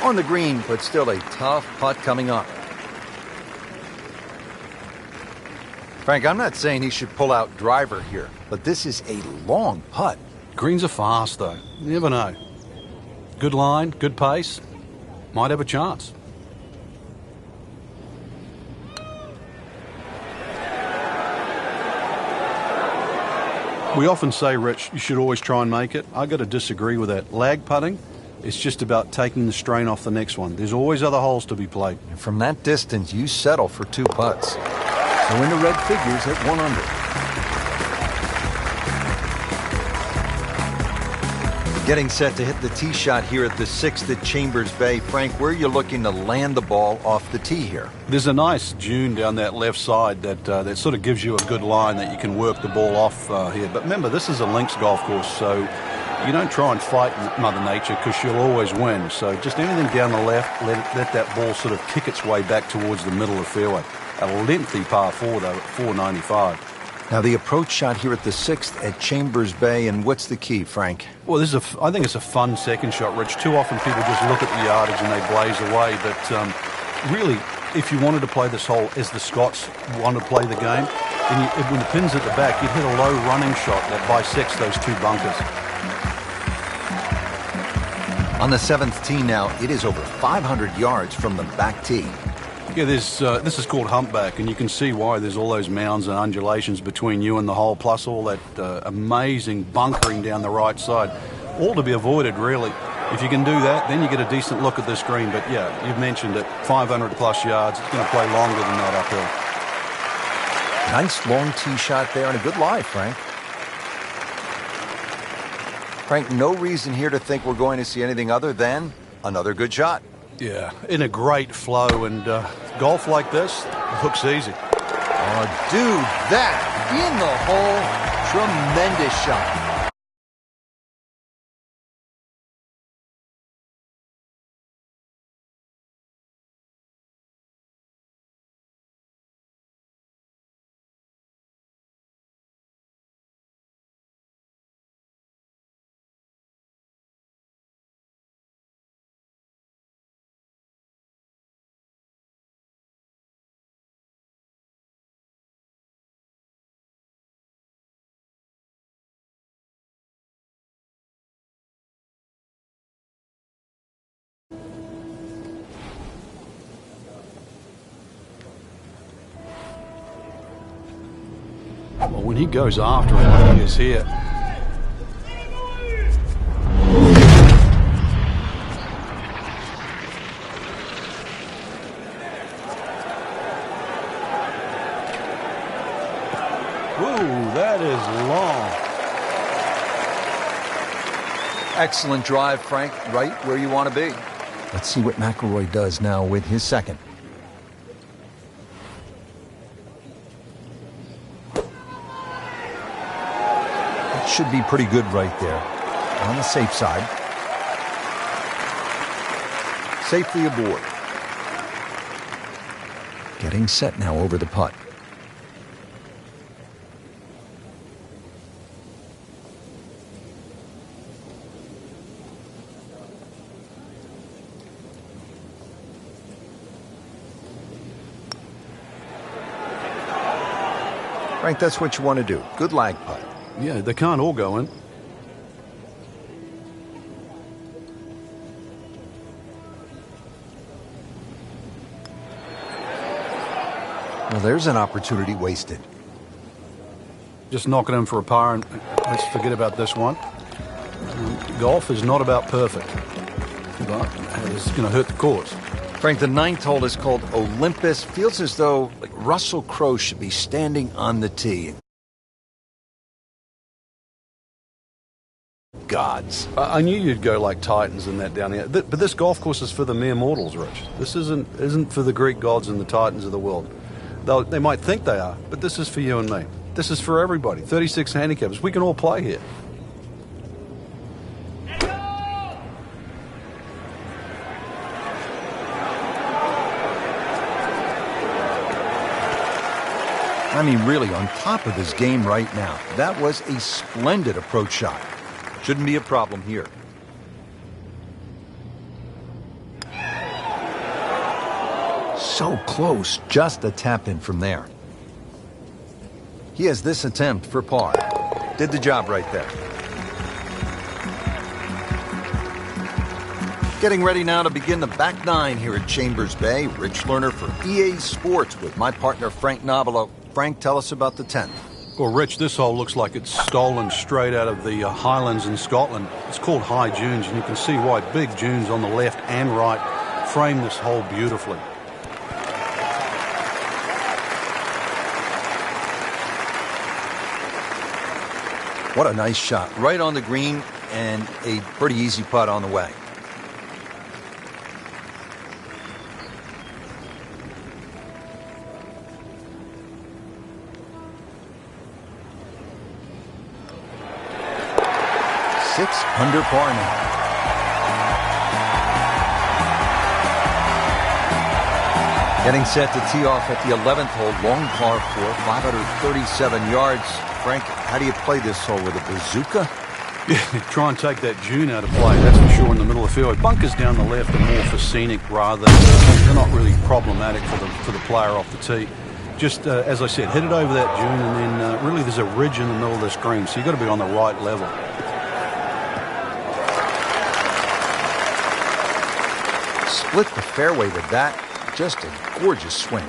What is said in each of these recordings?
On the green, but still a tough putt coming up. Frank, I'm not saying he should pull out driver here, but this is a long putt. Greens are fast, though. You never know. Good line, good pace. Might have a chance. We often say, Rich, you should always try and make it. I got to disagree with that. Lag putting, it's just about taking the strain off the next one. There's always other holes to be played. And from that distance, you settle for 2 putts. So in the red figures at 1 under. Getting set to hit the tee shot here at the 6th at Chambers Bay. Frank, where are you looking to land the ball off the tee here? There's a nice dune down that left side that sort of gives you a good line that you can work the ball off here. But remember, this is a links golf course, so you don't try and fight Mother Nature because she'll always win. So just anything down the left, let that ball sort of kick its way back towards the middle of the fairway. A lengthy par 4, though, at 495. Now, the approach shot here at the 6th at Chambers Bay, and what's the key, Frank? Well, I think it's a fun second shot, Rich. Too often people just look at the yardage and they blaze away, but really, if you wanted to play this hole as the Scots want to play the game, then when the pin's at the back, you'd hit a low running shot that bisects those 2 bunkers. On the 7th tee now, it is over 500 yards from the back tee. Yeah, this is called humpback, and you can see why there's all those mounds and undulations between you and the hole, plus all that amazing bunkering down the right side. All to be avoided, really. If you can do that, then you get a decent look at this green. But yeah, you've mentioned it, 500 plus yards. It's going to play longer than that uphill. Nice long tee shot there and a good lie, Frank. Frank, no reason here to think we're going to see anything other than another good shot. Yeah, in a great flow, and golf like this looks easy. Oh, dude, that in the hole, tremendous shot. Well, when he goes after it like he is here. Ooh, that is long. Excellent drive, Frank. Right where you want to be. Let's see what McIlroy does now with his second. Should be pretty good right there. On the safe side. Safely aboard. Getting set now over the putt. Frank, that's what you want to do. Good lag putt. Yeah, they can't all go in. Well, there's an opportunity wasted. Just knock it in for a par, and let's forget about this one. Golf is not about perfect, but it's going to hurt the course. Frank, the 9th hole is called Olympus. Feels as though Russell Crowe should be standing on the tee. Gods. I knew you'd go like Titans and that down here. But this golf course is for the mere mortals, Rich. This isn't for the Greek gods and the Titans of the world. They might think they are, but this is for you and me. This is for everybody. 36 handicappers. We can all play here. I mean, really on top of his game right now. That was a splendid approach shot. Shouldn't be a problem here. So close, just a tap in from there. He has this attempt for par. Did the job right there. Getting ready now to begin the back nine here at Chambers Bay. Rich Lerner for EA Sports with my partner Frank Nobilo. Frank, tell us about the 10th. Well, Rich, this hole looks like it's stolen straight out of the Highlands in Scotland. It's called High Dunes, and you can see why big dunes on the left and right frame this hole beautifully. What a nice shot. Right on the green and a pretty easy putt on the way. Under par now. Getting set to tee off at the 11th hole, long par 4, 537 yards. Frank, how do you play this hole, with a bazooka? Yeah, try and take that dune out of play, that's for sure, in the middle of the fairway. Bunkers down the left are more for scenic rather than, they're not really problematic for the player off the tee. Just, as I said, hit it over that dune, and then really there's a ridge in the middle of this green, so you've got to be on the right level. Split the fairway with that. Just a gorgeous swing.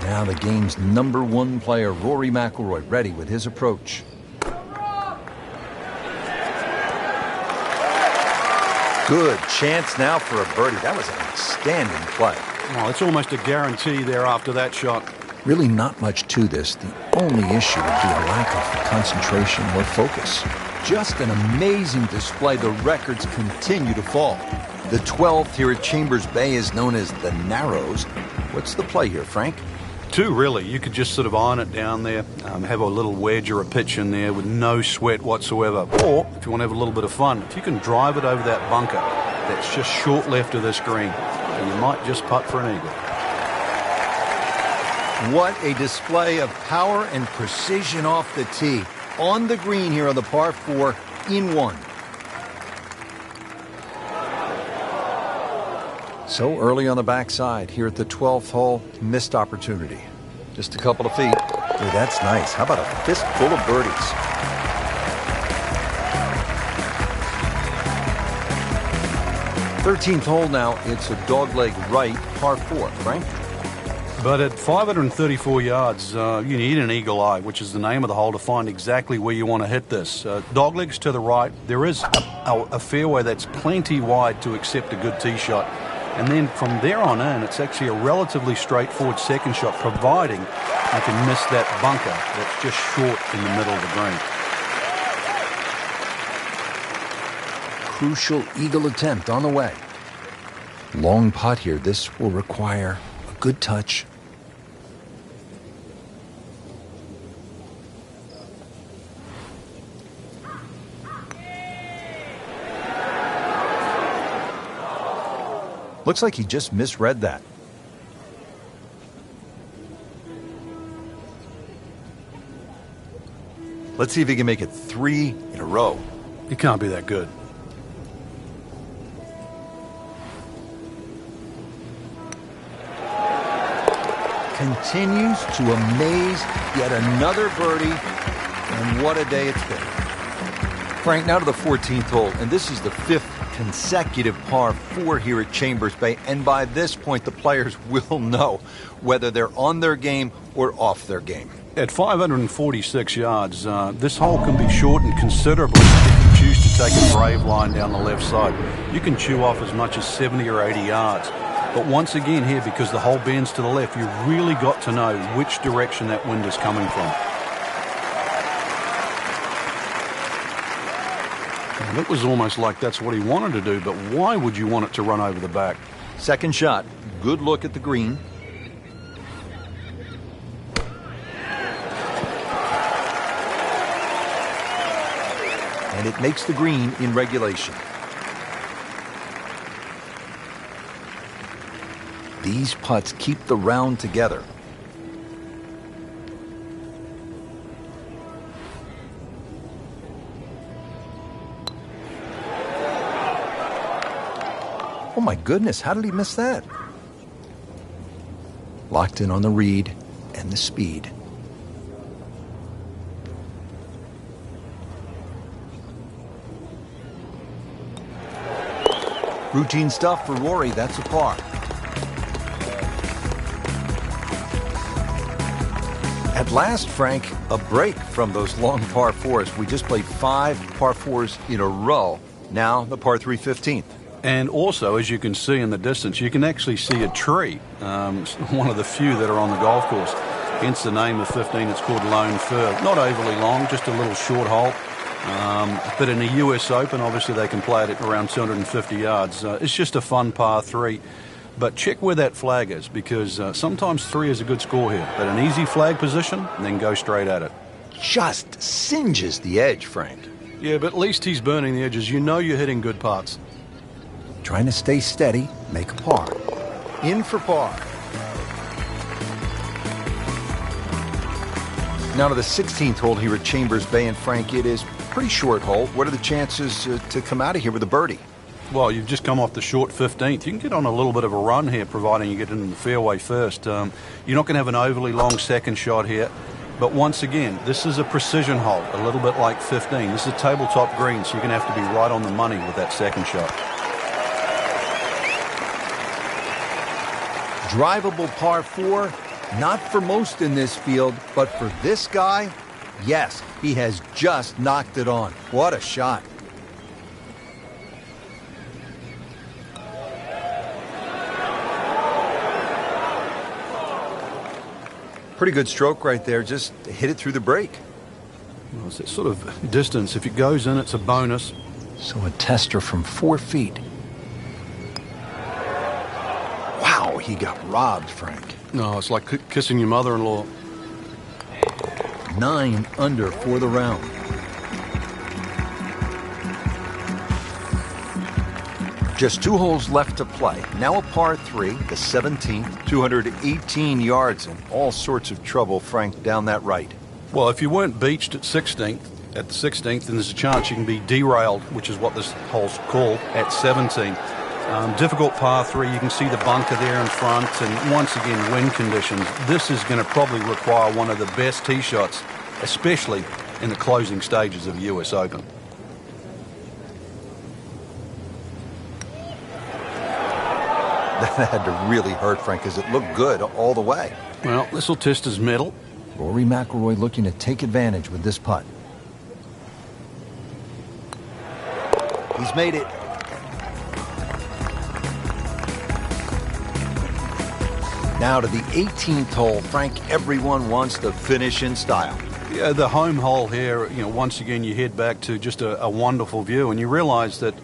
Now the game's #1 player, Rory McIlroy, ready with his approach. Good chance now for a birdie. That was an outstanding play. Well, it's almost a guarantee there after that shot. Really not much to this. The only issue would be a lack of concentration or focus. Just an amazing display. The records continue to fall. The 12th here at Chambers Bay is known as the Narrows. What's the play here, Frank? Two, really. You could just sort of iron it down there, have a little wedge or a pitch in there with no sweat whatsoever. Or, if you want to have a little bit of fun, if you can drive it over that bunker that's just short left of this green, and you might just putt for an eagle. What a display of power and precision off the tee. On the green here on the par 4, in one. So early on the backside here at the 12th hole, missed opportunity. Just a couple of feet. Hey, that's nice. How about a fistful of birdies? Thirteenth hole now. It's a dogleg right, par 4. Frank? But at 534 yards, you need an eagle eye, which is the name of the hole, to find exactly where you want to hit this. Doglegs to the right. There is a fairway that's plenty wide to accept a good tee shot. And then from there on in, it's actually a relatively straightforward second shot, providing you can miss that bunker that's just short in the middle of the green. Crucial eagle attempt on the way. Long putt here. This will require a good touch. Looks like he just misread that. Let's see if he can make it 3 in a row. He can't be that good. Continues to amaze. Yet another birdie. And what a day it's been. Frank, now to the 14th hole. And this is the 5th consecutive par 4 here at Chambers Bay, and by this point the players will know whether they're on their game or off their game. At 546 yards, this hole can be shortened considerably if you choose to take a brave line down the left side. You can chew off as much as 70 or 80 yards. But once again here, because the hole bends to the left, you've really got to know which direction that wind is coming from. And it was almost like that's what he wanted to do, but why would you want it to run over the back? Second shot. Good look at the green. And it makes the green in regulation. These putts keep the round together. Oh my goodness, how did he miss that? locked in on the read and the speed. Routine stuff for Rory, that's a par. At last, Frank, a break from those long par fours. We just played 5 par fours in a row. Now the par 3 15th. And also, as you can see in the distance, you can actually see a tree, one of the few that are on the golf course. Hence the name of 15, it's called Lone Fir. Not overly long, just a little short hole. But in the US Open, obviously they can play it at around 250 yards. It's just a fun par 3. But check where that flag is, because sometimes 3 is a good score here. But an easy flag position, and then go straight at it. Just singes the edge, Frank. Yeah, but at least he's burning the edges. You know you're hitting good putts. Trying to stay steady, make a par. In for par. Now to the 16th hole here at Chambers Bay, and Frank, it is a pretty short hole. What are the chances to come out of here with a birdie? Well, you've just come off the short 15th. You can get on a little bit of a run here, providing you get into the fairway first. You're not going to have an overly long second shot here. But once again, this is a precision hole, a little bit like 15. This is a tabletop green, so you're going to have to be right on the money with that second shot. Drivable par 4, not for most in this field, but for this guy, yes, he has just knocked it on. What a shot. Pretty good stroke right there, just hit it through the break. Well, it's that sort of distance. If it goes in, it's a bonus. So a tester from 4 feet. Wow, he got robbed, Frank. No, it's like kissing your mother-in-law. 9 under for the round. Just 2 holes left to play. Now a par 3, the 17th, 218 yards and all sorts of trouble, Frank, down that right. Well, if you weren't beached at the 16th, then there's a chance you can be derailed, which is what this hole's called, at 17. Difficult par 3. You can see the bunker there in front, and once again, wind conditions. This is going to probably require one of the best tee shots, especially in the closing stages of the US Open. That had to really hurt, Frank, because it looked good all the way. Well, this will test his mettle. Rory McIlroy looking to take advantage with this putt. He's made it. Now to the 18th hole, Frank, everyone wants to finish in style. Yeah, the home hole here, once again you head back to just a wonderful view, and you realize that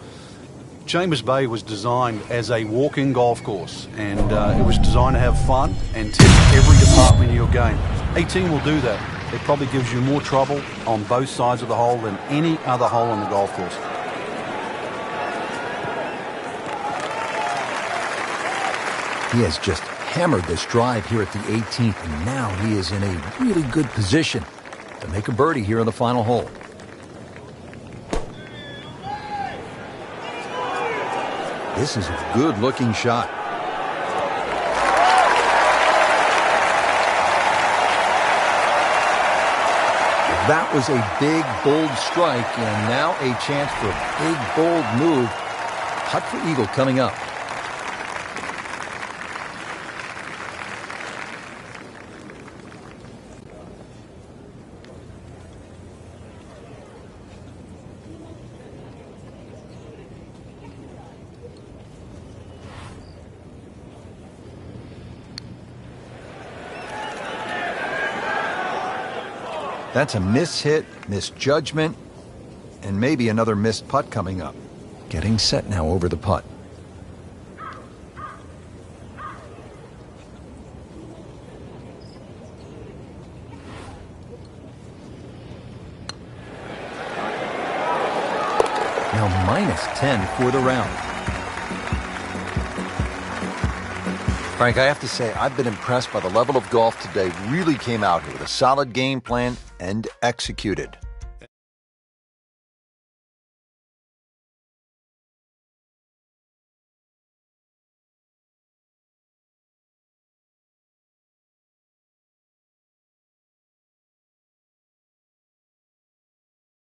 Chambers Bay was designed as a walk-in golf course, and it was designed to have fun and test every department of your game. 18 will do that. It probably gives you more trouble on both sides of the hole than any other hole on the golf course. He has just hammered this drive here at the 18th, and now he is in a really good position to make a birdie here on the final hole. This is a good-looking shot. That was a big, bold strike, and now a chance for a big, bold move. Putt for eagle coming up. That's a mishit, misjudgment, and maybe another missed putt coming up. Getting set now over the putt. Now -10 for the round. Frank, I have to say, I've been impressed by the level of golf today. Really came out here with a solid game plan and executed.